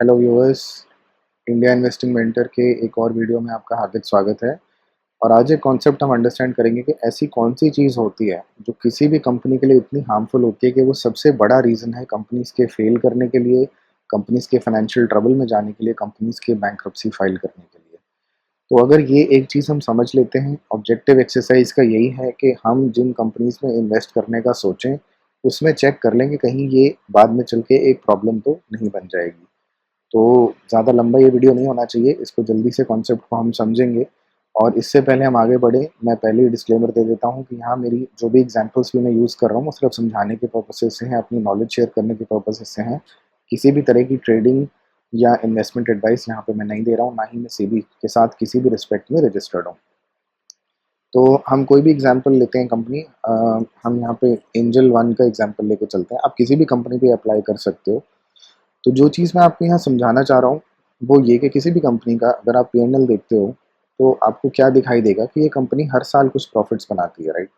Hello viewers, India investing mentor के एक और वीडियो में आपका हार्दिक स्वागत है। और आज एक कॉन्सेप्ट हम अंडरस्टैंड करेंगे कि ऐसी कौन सी चीज़ होती है जो किसी भी कंपनी के लिए इतनी हार्मफुल होती है कि वो सबसे बड़ा रीज़न है कंपनीज़ के फेल करने के लिए, कंपनीज़ के फाइनेंशियल ट्रबल में जाने के लिए, कंपनीज़ के बैंक्रप्सी फाइल करने के लिए। तो अगर ये एक चीज़ हम समझ लेते हैं, ऑब्जेक्टिव एक्सरसाइज का यही है कि हम जिन कंपनीज़ में इन्वेस्ट करने का सोचें, उसमें चेक कर लें कि कहीं ये बाद में चल के एक प्रॉब्लम तो नहीं बन जाएगी। तो ज़्यादा लंबा ये वीडियो नहीं होना चाहिए, इसको जल्दी से कॉन्सेप्ट को हम समझेंगे। और इससे पहले हम आगे बढ़ें, मैं पहले ही डिस्क्लेमर दे देता हूँ कि यहाँ मेरी जो भी एग्जांपल्स भी मैं यूज़ कर रहा हूँ, वो सिर्फ समझाने के पर्पसेस से हैं, अपनी नॉलेज शेयर करने के पर्पसेस से हैं। किसी भी तरह की ट्रेडिंग या इन्वेस्टमेंट एडवाइस यहाँ पे मैं नहीं दे रहा हूँ, ना ही मैं सेबी के साथ किसी भी रिस्पेक्ट में रजिस्टर्ड हूँ। तो हम कोई भी एग्जांपल लेते हैं कंपनी, हम यहाँ पे एंजल वन का एग्जांपल लेके चलते हैं। आप किसी भी कंपनी पे अप्लाई कर सकते हो। तो जो चीज़ मैं आपको यहाँ समझाना चाह रहा हूँ, वो ये कि किसी भी कंपनी का अगर आप पी&एल देखते हो, तो आपको क्या दिखाई देगा कि ये कंपनी हर साल कुछ प्रॉफ़िट्स बनाती है, राइट?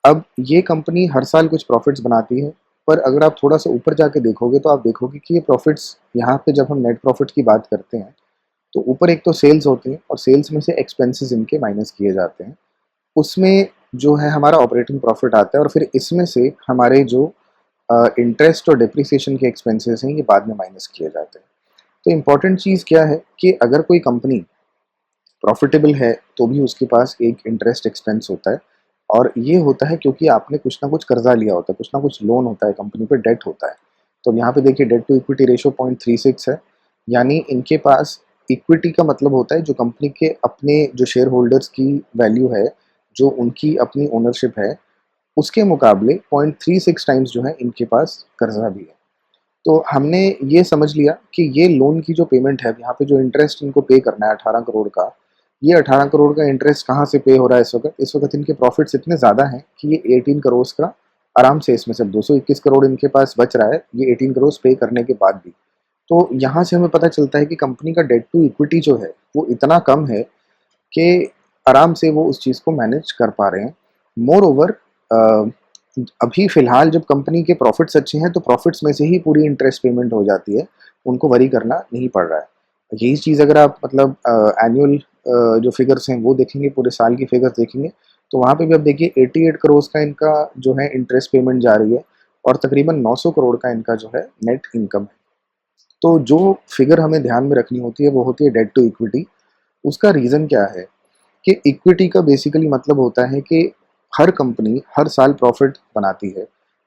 अब ये कंपनी हर साल कुछ प्रॉफ़िट्स बनाती है, पर अगर आप थोड़ा-सा ऊपर जाके देखोगे, तो आप देखोगे कि ये प्रॉफ़िट्स यहाँ पे जब हम नेट प्रॉफ़िट की बात करते हैं, तो ऊपर एक तो सेल्स होती है और सेल्स में से एक्सपेंसेस इनके माइनस किए जाते हैं। उसमें जो है हमारा ऑपरेटिंग प्रॉफ़िट आता है और फिर इसमें से हमारे जो इंटरेस्ट और डेप्रिसिएशन के एक्सपेंसेस हैं, ये बाद में माइनस किए जाते हैं। तो इम्पॉर्टेंट चीज़ क्या है कि अगर कोई कंपनी प्रॉफिटेबल है तो भी उसके पास एक इंटरेस्ट एक्सपेंस होता है। और ये होता है क्योंकि आपने कुछ ना कुछ कर्जा लिया होता है, कुछ ना कुछ लोन होता है, कंपनी पे डेट होता है। तो यहाँ पे देखिए डेट टू इक्विटी रेशो 0.36 है। यानी इनके पास इक्विटी का मतलब होता है जो कंपनी के अपने जो शेयर होल्डर्स की वैल्यू है, जो उनकी अपनी ओनरशिप है, उसके मुकाबले 0.36 टाइम्स जो है इनके पास कर्जा भी है। तो हमने ये समझ लिया कि ये लोन की जो पेमेंट है, यहाँ पे जो इंटरेस्ट इनको पे करना है 18 करोड़ का, ये 18 करोड़ का इंटरेस्ट कहाँ से पे हो रहा है इस वक़्त? इस वक़्त इनके प्रॉफिट्स इतने ज़्यादा हैं कि ये 18 करोड़ का आराम से, इसमें से 221 करोड़ इनके पास बच रहा है, ये 18 करोड़ पे करने के बाद भी। तो यहाँ से हमें पता चलता है कि कंपनी का डेट टू इक्विटी जो है, वो इतना कम है कि आराम से वो उस चीज़ को मैनेज कर पा रहे हैं। मोरओवर अ, अभी फ़िलहाल जब कंपनी के प्रॉफ़िट्स अच्छे हैं, तो प्रॉफ़िट्स में से ही पूरी इंटरेस्ट पेमेंट हो जाती है, उनको वरी करना नहीं पड़ रहा है। यही चीज़ अगर आप मतलब एनुअल जो फ़िगर्स हैं वो देखेंगे, पूरे साल की फ़िगर्स देखेंगे, तो वहाँ पे भी आप देखिए 88 करोड़ का इनका जो है इंटरेस्ट पेमेंट जा रही है और तकरीबन 900 करोड़ का इनका जो है नेट इनकम है। तो जो फ़िगर हमें ध्यान में रखनी होती है, वो होती है डेट टू इक्विटी। उसका रीज़न क्या है कि इक्विटी का बेसिकली मतलब होता है कि हर कंपनी हर साल प्रॉफिट बनाती है।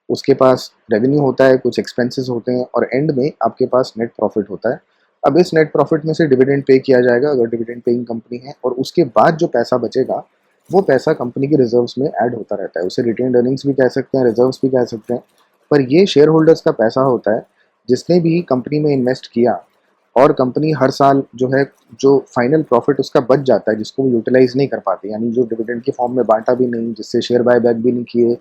उसके पास रेवेन्यू होता है, कुछ एक्सपेंसेस होते हैं और एंड में आपके पास नेट प्रॉफिट होता है। अब इस नेट प्रॉफिट में से डिविडेंड पे किया जाएगा अगर डिविडेंड पेइंग कंपनी है, और उसके बाद जो पैसा बचेगा, वो पैसा कंपनी के रिजर्व्स में ऐड होता रहता है। उसे रिटेन्ड अर्निंग्स भी कह सकते हैं, रिजर्व्स भी कह सकते हैं। पर ये शेयर होल्डर्स का पैसा होता है, जिसने भी कंपनी में इन्वेस्ट किया, और कंपनी हर साल जो है, जो फाइनल प्रॉफिट उसका बच जाता है, जिसको वो यूटिलाइज नहीं कर पाती, यानी जो डिविडेंड की फॉर्म में बांटा भी नहीं, जिससे शेयर बाय बैक भी नहीं किए,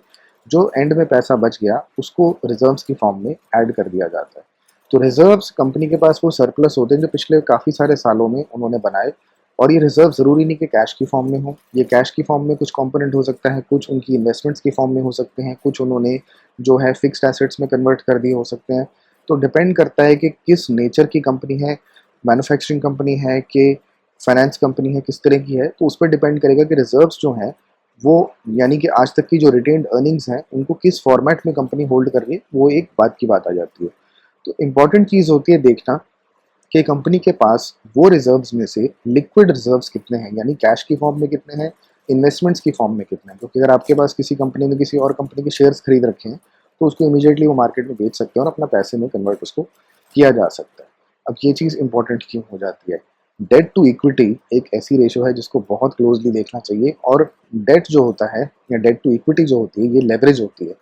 जो एंड में पैसा बच गया, उसको रिजर्व्स की फॉर्म में ऐड कर दिया जाता है। तो रिजर्व्स कंपनी के पास वो सरप्लस होते हैं जो पिछले काफ़ी सारे सालों में उन्होंने बनाए। और ये रिजर्व ज़रूरी नहीं कि कैश की फॉर्म में हो, ये कैश की फॉर्म में कुछ कंपोनेंट हो सकता है, कुछ उनकी इन्वेस्टमेंट्स की फॉर्म में हो सकते हैं, कुछ उन्होंने जो है फिक्स्ड एसेट्स में कन्वर्ट कर दिए हो सकते हैं। तो डिपेंड करता है कि किस नेचर की कंपनी है, मैन्युफैक्चरिंग कंपनी है कि फाइनेंस कंपनी है, किस तरह की है, तो उस पर डिपेंड करेगा कि रिजर्व्स जो हैं वो, यानी कि आज तक की जो रिटेन्ड अर्निंग्स हैं, उनको किस फॉर्मेट में कंपनी होल्ड कर रही है, वो एक बात की बात आ जाती है। तो इम्पॉर्टेंट चीज़ होती है देखना कि कंपनी के पास वो रिजर्व्स में से लिक्विड रिजर्व्स कितने हैं, यानी कैश की फॉर्म में कितने हैं, इन्वेस्टमेंट्स की फॉर्म में कितने हैं। क्योंकि अगर आपके पास किसी कंपनी ने किसी और कंपनी के शेयर्स खरीद रखे हैं, तो उसको इमीडिएटली वो मार्केट में बेच सकते हैं और अपना पैसे में कन्वर्ट उसको किया जा सकता है। अब ये चीज़ इंपॉर्टेंट क्यों हो जाती है? डेट टू इक्विटी एक ऐसी रेशो है जिसको बहुत क्लोजली देखना चाहिए। और डेट जो होता है या डेट टू इक्विटी जो होती है, ये लेवरेज होती है।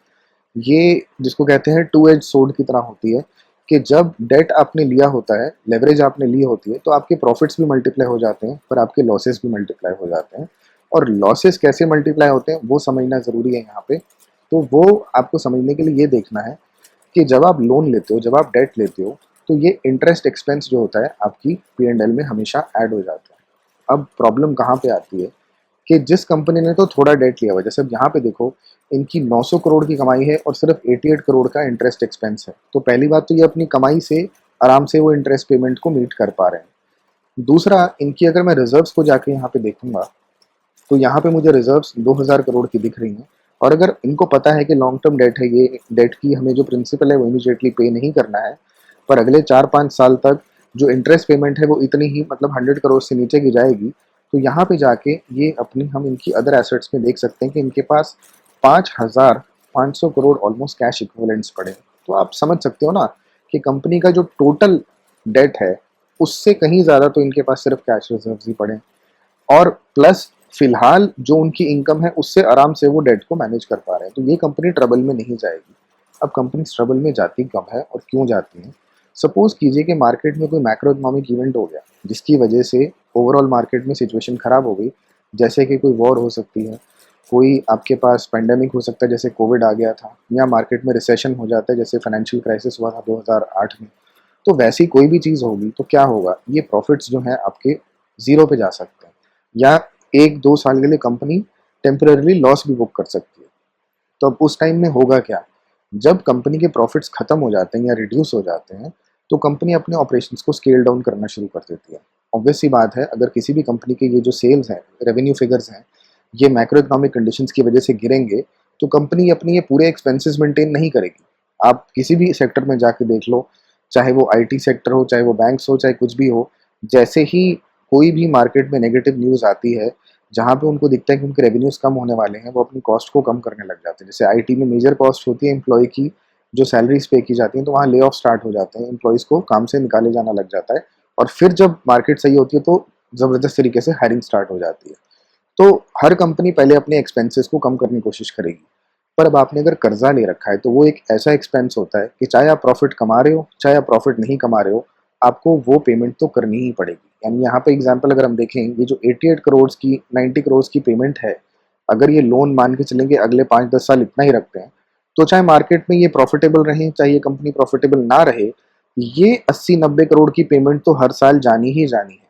ये जिसको कहते हैं टू एज सोर्ड की तरह होती है कि जब डेट आपने लिया होता है, लेवरेज आपने ली होती है, तो आपके प्रॉफिट्स भी मल्टीप्लाई हो जाते हैं, पर आपके लॉसेस भी मल्टीप्लाई हो जाते हैं। और लॉसेस कैसे मल्टीप्लाई होते हैं वो समझना ज़रूरी है यहाँ पे। तो वो आपको समझने के लिए ये देखना है कि जब आप लोन लेते हो, जब आप डेट लेते हो, तो ये इंटरेस्ट एक्सपेंस जो होता है आपकी पी&एल में हमेशा ऐड हो जाता है। अब प्रॉब्लम कहाँ पे आती है कि जिस कंपनी ने तो थोड़ा डेट लिया हुआ है, जैसे अब यहाँ पे देखो, इनकी 900 करोड़ की कमाई है और सिर्फ 88 करोड़ का इंटरेस्ट एक्सपेंस है। तो पहली बात तो ये अपनी कमाई से आराम से वो इंटरेस्ट पेमेंट को मीट कर पा रहे हैं। दूसरा, इनकी अगर मैं रिजर्व्स को जाके यहाँ पे देखूंगा तो यहाँ पे मुझे रिजर्व्स 2000 करोड़ की दिख रही हैं। और अगर इनको पता है कि लॉन्ग टर्म डेट है, ये डेट की हमें जो प्रिंसिपल है वो इमीडिएटली पे नहीं करना है, पर अगले 4-5 साल तक जो इंटरेस्ट पेमेंट है वो इतनी ही, मतलब 100 करोड़ से नीचे की जाएगी, तो यहाँ पे जाके ये अपनी, हम इनकी अदर एसेट्स में देख सकते हैं कि इनके पास 5500 करोड़ ऑलमोस्ट कैश इक्विवेलेंट्स पड़े हैं। तो आप समझ सकते हो ना कि कंपनी का जो टोटल डेट है उससे कहीं ज़्यादा तो इनके पास सिर्फ कैश रिजर्व्स ही पड़े हैं। और प्लस फिलहाल जो उनकी इनकम है उससे आराम से वो डेट को मैनेज कर पा रहे हैं, तो ये कंपनी ट्रबल में नहीं जाएगी। अब कंपनी ट्रबल में जाती कब है और क्यों जाती है? सपोज कीजिए कि मार्केट में कोई मैक्रो इकोनॉमिक इवेंट हो गया जिसकी वजह से ओवरऑल मार्केट में सिचुएशन खराब हो गई, जैसे कि कोई वॉर हो सकती है, कोई आपके पास पेंडेमिक हो सकता है जैसे कोविड आ गया था, या मार्केट में रिसेशन हो जाता है जैसे फाइनेंशियल क्राइसिस हुआ था 2008 में। तो वैसी कोई भी चीज़ होगी तो क्या होगा, ये प्रॉफिट्स जो हैं आपके ज़ीरो पे जा सकते हैं, या 1-2 साल के लिए कंपनी टेम्पररी लॉस भी बुक कर सकती है। तो अब उस टाइम में होगा क्या? जब कंपनी के प्रॉफिट्स खत्म हो जाते हैं या रिड्यूस हो जाते हैं, तो कंपनी अपने ऑपरेशंस को स्केल डाउन करना शुरू कर देती है। ऑब्वियस सी बात है, अगर किसी भी कंपनी के ये जो सेल्स हैं, रेवेन्यू फिगर्स हैं, ये मैक्रो इकोनॉमिक कंडीशंस की वजह से गिरेंगे, तो कंपनी अपनी ये पूरे एक्सपेंसेस मेंटेन नहीं करेगी। आप किसी भी सेक्टर में जाके देख लो, चाहे वो आईटी सेक्टर हो, चाहे वो बैंक्स हो, चाहे कुछ भी हो, जैसे ही कोई भी मार्केट में नेगेटिव न्यूज़ आती है, जहाँ पे उनको दिखता है कि उनके रेवेन्यूज़ कम होने वाले हैं, वो अपनी कॉस्ट को कम करने लग जाते हैं। जैसे आईटी में मेजर कॉस्ट होती है एम्प्लॉय की, जो सैलरीज़ पे की जाती हैं, तो वहाँ ले ऑफ स्टार्ट हो जाते हैं, एम्प्लॉइज़ को काम से निकाले जाना लग जाता है, और फिर जब मार्केट सही होती है तो ज़बरदस्त तरीके से हायरिंग स्टार्ट हो जाती है। तो हर कंपनी पहले अपने एक्सपेंसेस को कम करने की कोशिश करेगी। पर अब आपने अगर कर्जा ले रखा है तो वो एक ऐसा एक्सपेंस होता है कि चाहे आप प्रॉफिट कमा रहे हो, चाहे आप प्रॉफिट नहीं कमा रहे हो, आपको वो पेमेंट तो करनी ही पड़ेगी। यानी यहाँ पे एग्जांपल अगर हम देखें, ये जो 88 करोड़ की 90 करोड़ की पेमेंट है, अगर ये लोन मान के चलेंगे अगले 5-10 साल इतना ही रखते हैं, तो चाहे मार्केट में ये प्रॉफिटेबल रहे, चाहे ये कंपनी प्रॉफिटेबल ना रहे, ये 80-90 करोड़ की पेमेंट तो हर साल जानी ही जानी है।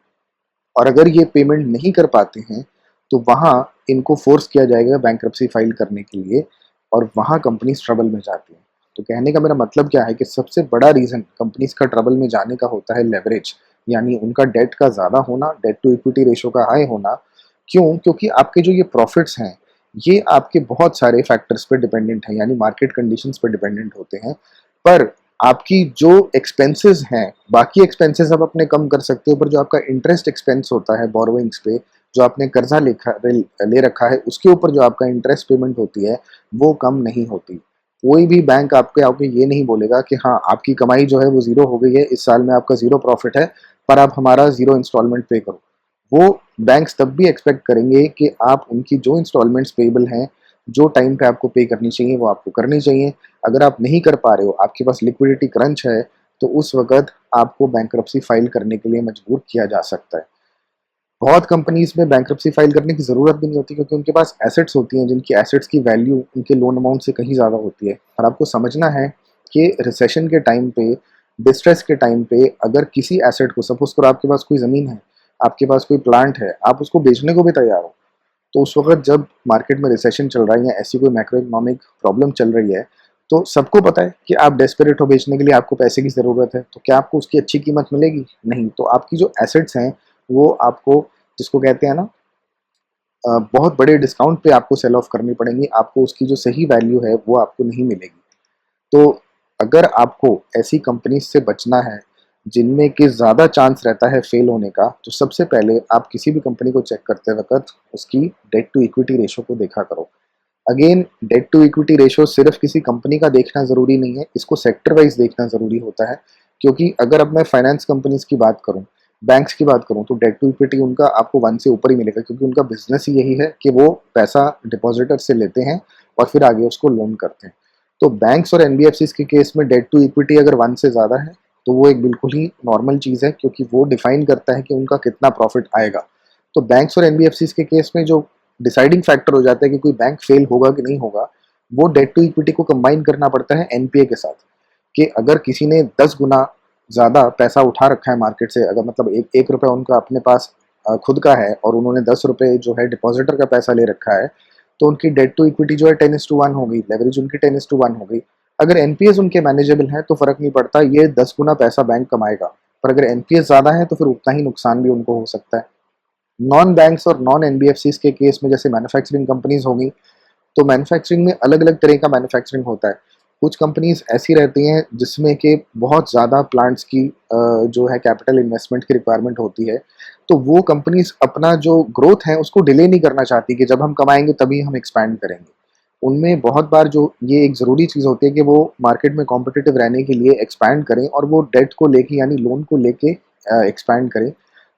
और अगर ये पेमेंट नहीं कर पाते हैं तो वहाँ इनको फोर्स किया जाएगा बैंक्रप्सी फाइल करने के लिए, और वहाँ कंपनीज ट्रबल में जाती हैं। तो कहने का मेरा मतलब क्या है कि सबसे बड़ा रीज़न कंपनीज का ट्रबल में जाने का होता है लेवरेज, यानी उनका डेट का ज़्यादा होना, डेट टू इक्विटी रेशो का हाई होना। क्यों? क्योंकि आपके जो ये प्रॉफिट्स हैं, ये आपके बहुत सारे फैक्टर्स पे डिपेंडेंट हैं, यानी मार्केट कंडीशंस पे डिपेंडेंट होते हैं। पर आपकी जो एक्सपेंसेस हैं, बाकी एक्सपेंसेस आप अपने कम कर सकते हो, पर जो आपका इंटरेस्ट एक्सपेंस होता है बोरोइंग्स पे, जो आपने कर्जा ले रखा है, उसके ऊपर जो आपका इंटरेस्ट पेमेंट होती है, वो कम नहीं होती। कोई भी बैंक आपके आके ये नहीं बोलेगा कि हाँ, आपकी कमाई जो है वो ज़ीरो हो गई है, इस साल में आपका ज़ीरो प्रॉफिट है, पर आप हमारा ज़ीरो इंस्टॉलमेंट पे करो। वो बैंक्स तब भी एक्सपेक्ट करेंगे कि आप उनकी जो इंस्टॉलमेंट्स पेबल हैं, जो टाइम पे आपको पे करनी चाहिए, वो आपको करनी चाहिए। अगर आप नहीं कर पा रहे हो, आपके पास लिक्विडिटी क्रंच है, तो उस वक़्त आपको बैंक्रप्सी फाइल करने के लिए मजबूर किया जा सकता है। बहुत कंपनीज़ में बैंक्रप्सी फाइल करने की ज़रूरत भी नहीं होती, क्योंकि उनके पास एसेट्स होती हैं, जिनकी एसेट्स की वैल्यू उनके लोन अमाउंट से कहीं ज़्यादा होती है। और आपको समझना है कि रिसेशन के टाइम पे, डिस्ट्रेस के टाइम पे, अगर किसी एसेट को, सपोज़ करो आपके पास कोई ज़मीन है, आपके पास कोई प्लांट है, आप उसको बेचने को भी तैयार हो, तो उस वक़्त जब मार्केट में रिसेशन चल रहा है या ऐसी कोई मैक्रो इकोनॉमिक प्रॉब्लम चल रही है, तो सबको पता है कि आप डेस्परेट हो बेचने के लिए, आपको पैसे की ज़रूरत है, तो क्या आपको उसकी अच्छी कीमत मिलेगी? नहीं। तो आपकी जो एसेट्स हैं, वो आपको, जिसको कहते हैं ना, बहुत बड़े डिस्काउंट पे आपको सेल ऑफ करनी पड़ेंगी, आपको उसकी जो सही वैल्यू है वो आपको नहीं मिलेगी। तो अगर आपको ऐसी कंपनी से बचना है जिनमें कि ज़्यादा चांस रहता है फेल होने का, तो सबसे पहले आप किसी भी कंपनी को चेक करते वक़्त उसकी डेट टू इक्विटी रेशो को देखा करो। Again, debt to equity ratio सिर्फ किसी कंपनी का देखना ज़रूरी नहीं है, इसको सेक्टर वाइज़ देखना ज़रूरी होता है। क्योंकि अगर अब मैं फाइनेंस कंपनीज़ की बात करूँ, बैंक्स की बात करूँ, तो डेट टू इक्विटी उनका आपको 1 से ऊपर ही मिलेगा, क्योंकि उनका बिज़नेस ही यही है कि वो पैसा डिपॉज़िटर से लेते हैं और फिर आगे उसको लोन करते हैं। तो बैंक्स और एनबीएफसीज़ के केस में डेट टू इक्विटी अगर 1 से ज़्यादा है, तो वो एक बिल्कुल ही नॉर्मल चीज़ है, क्योंकि वो डिफाइन करता है कि उनका कितना प्रॉफिट आएगा। तो बैंक्स और एनबीएफसीज़ के केस में जो डिसाइडिंग फैक्टर हो जाता है कि कोई बैंक फेल होगा कि नहीं होगा, वो डेट टू इक्विटी को कंबाइन करना पड़ता है एनपीए के साथ। कि अगर किसी ने 10 गुना ज़्यादा पैसा उठा रखा है मार्केट से, अगर मतलब एक रुपया उनका अपने पास खुद का है, और उन्होंने 10 रुपये जो है डिपॉजिटर का पैसा ले रखा है, तो उनकी डेट टू इक्विटी जो है 10:1 हो गई, लेवरेज उनकी 10:1 हो गई। अगर एनपीएस उनके मैनेजेबल हैं तो फ़र्क नहीं पड़ता, ये 10 गुना पैसा बैंक कमाएगा। पर अगर एनपीएस ज़्यादा है तो फिर उतना ही नुकसान भी उनको हो सकता है। नॉन बैंक्स और नॉन एनबीएफसीज़ के केस में जैसे मैन्युफैक्चरिंग कंपनीज़ होंगी, तो मैन्युफैक्चरिंग में अलग-अलग तरह का मैन्युफैक्चरिंग होता है। कुछ कंपनीज़ ऐसी रहती हैं जिसमें कि बहुत ज़्यादा प्लांट्स की जो है कैपिटल इन्वेस्टमेंट की रिक्वायरमेंट होती है। तो वो कंपनीज़ अपना जो ग्रोथ है उसको डिले नहीं करना चाहती कि जब हम कमाएँगे तभी हम एक्सपैंड करेंगे। उनमें बहुत बार जो ये एक ज़रूरी चीज़ होती है कि वो मार्केट में कॉम्पिटिटिव रहने के लिए एक्सपैंड करें और वो डेट को लेके यानी लोन को लेके एक्सपैंड करें।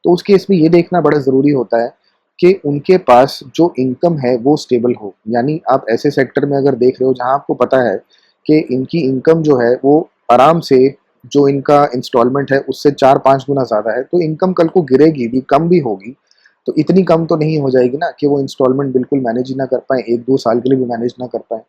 तो उस केस में ये देखना बड़ा ज़रूरी होता है कि उनके पास जो इनकम है वो स्टेबल हो। यानी आप ऐसे सेक्टर में अगर देख रहे हो जहाँ आपको पता है कि इनकी इनकम जो है वो आराम से जो इनका इंस्टॉलमेंट है उससे 4-5 गुना ज़्यादा है, तो इनकम कल को गिरेगी भी, कम भी होगी। तो इतनी कम तो नहीं हो जाएगी ना कि वो इंस्टॉलमेंट बिल्कुल मैनेज ही ना कर पाएँ, 1-2 साल के लिए भी मैनेज ना कर पाएँ।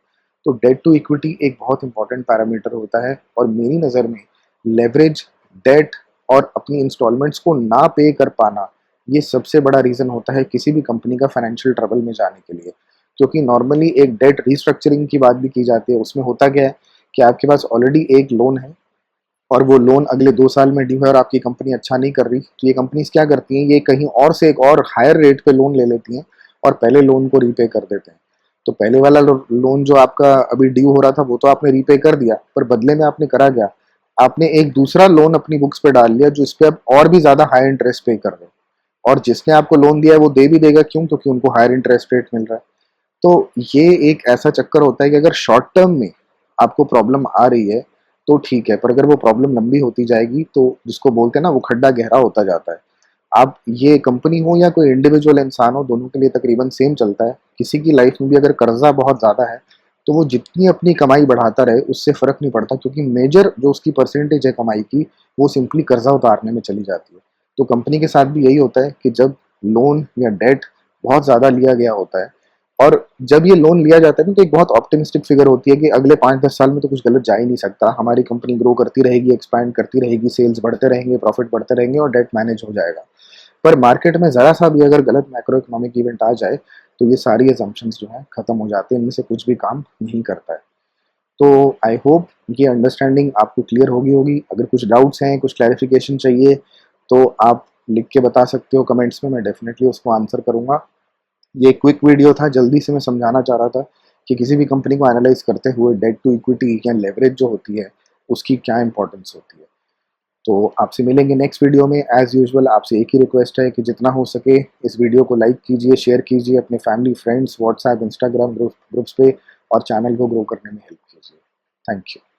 तो डेट टू इक्विटी एक बहुत इंपॉर्टेंट पैरामीटर होता है और मेरी नज़र में लेवरेज, डेट और अपनी इंस्टॉलमेंट्स को ना पे कर पाना, ये सबसे बड़ा रीज़न होता है किसी भी कंपनी का फाइनेंशियल ट्रबल में जाने के लिए। क्योंकि नॉर्मली एक डेट रीस्ट्रक्चरिंग की बात भी की जाती है, उसमें होता क्या है कि आपके पास ऑलरेडी एक लोन है और वो लोन अगले 2 साल में ड्यू है और आपकी कंपनी अच्छा नहीं कर रही, तो ये कंपनीज़ क्या करती हैं, ये कहीं और से एक और हायर रेट पे लोन ले लेती हैं और पहले लोन को रीपे कर देते हैं। तो पहले वाला लोन जो आपका अभी ड्यू हो रहा था, वो तो आपने रीपे कर दिया, पर बदले में आपने करा क्या? आपने एक दूसरा लोन अपनी बुक्स पे डाल लिया, जो इस पे आप और भी ज़्यादा हाई इंटरेस्ट पे कर रहे हो और जिसने आपको लोन दिया है, वो दे भी देगा, क्यों? क्योंकि उनको हायर इंटरेस्ट रेट मिल रहा है। तो ये एक ऐसा चक्कर होता है कि अगर शॉर्ट टर्म में आपको प्रॉब्लम आ रही है तो ठीक है, पर अगर वो प्रॉब्लम लंबी होती जाएगी तो जिसको बोलते हैं ना, वो खड्डा गहरा होता जाता है। आप ये कंपनी हो या कोई इंडिविजुअल इंसान हो, दोनों के लिए तकरीबन सेम चलता है। किसी की लाइफ में भी अगर कर्जा बहुत ज़्यादा है तो वो जितनी अपनी कमाई बढ़ाता रहे उससे फ़र्क नहीं पड़ता, क्योंकि मेजर जो उसकी परसेंटेज है कमाई की वो सिंपली कर्जा उतारने में चली जाती है। तो कंपनी के साथ भी यही होता है कि जब लोन या डेट बहुत ज़्यादा लिया गया होता है और जब ये लोन लिया जाता है ना, तो एक बहुत ऑप्टिमिस्टिक फिगर होती है कि अगले 5-10 साल में तो कुछ गलत जा ही नहीं सकता, हमारी कंपनी ग्रो करती रहेगी, एक्सपैंड करती रहेगी, सेल्स बढ़ते रहेंगे, प्रॉफिट बढ़ते रहेंगे और डेट मैनेज हो जाएगा। पर मार्केट में ज़रा सा भी अगर गलत मैक्रो इकोनॉमिक इवेंट आ जाए तो ये सारी एजम्पशंस जो हैं खत्म हो जाते हैं, इनमें से कुछ भी काम नहीं करता है। तो आई होप ये अंडरस्टैंडिंग आपको क्लियर होगी। अगर कुछ डाउट्स हैं, कुछ क्लैरिफिकेशन चाहिए तो आप लिख के बता सकते हो कमेंट्स में, मैं डेफिनेटली उसको आंसर करूँगा। ये क्विक वीडियो था, जल्दी से मैं समझाना चाह रहा था कि किसी भी कंपनी को एनालाइज करते हुए डेट टू इक्विटी या लेवरेज जो होती है उसकी क्या इंपॉर्टेंस होती है। तो आपसे मिलेंगे नेक्स्ट वीडियो में। एज़ यूजुअल आपसे एक ही रिक्वेस्ट है कि जितना हो सके इस वीडियो को लाइक कीजिए, शेयर कीजिए अपने family, friends, WhatsApp, Instagram groups पे और चैनल को ग्रो करने में हेल्प कीजिए। Thank you.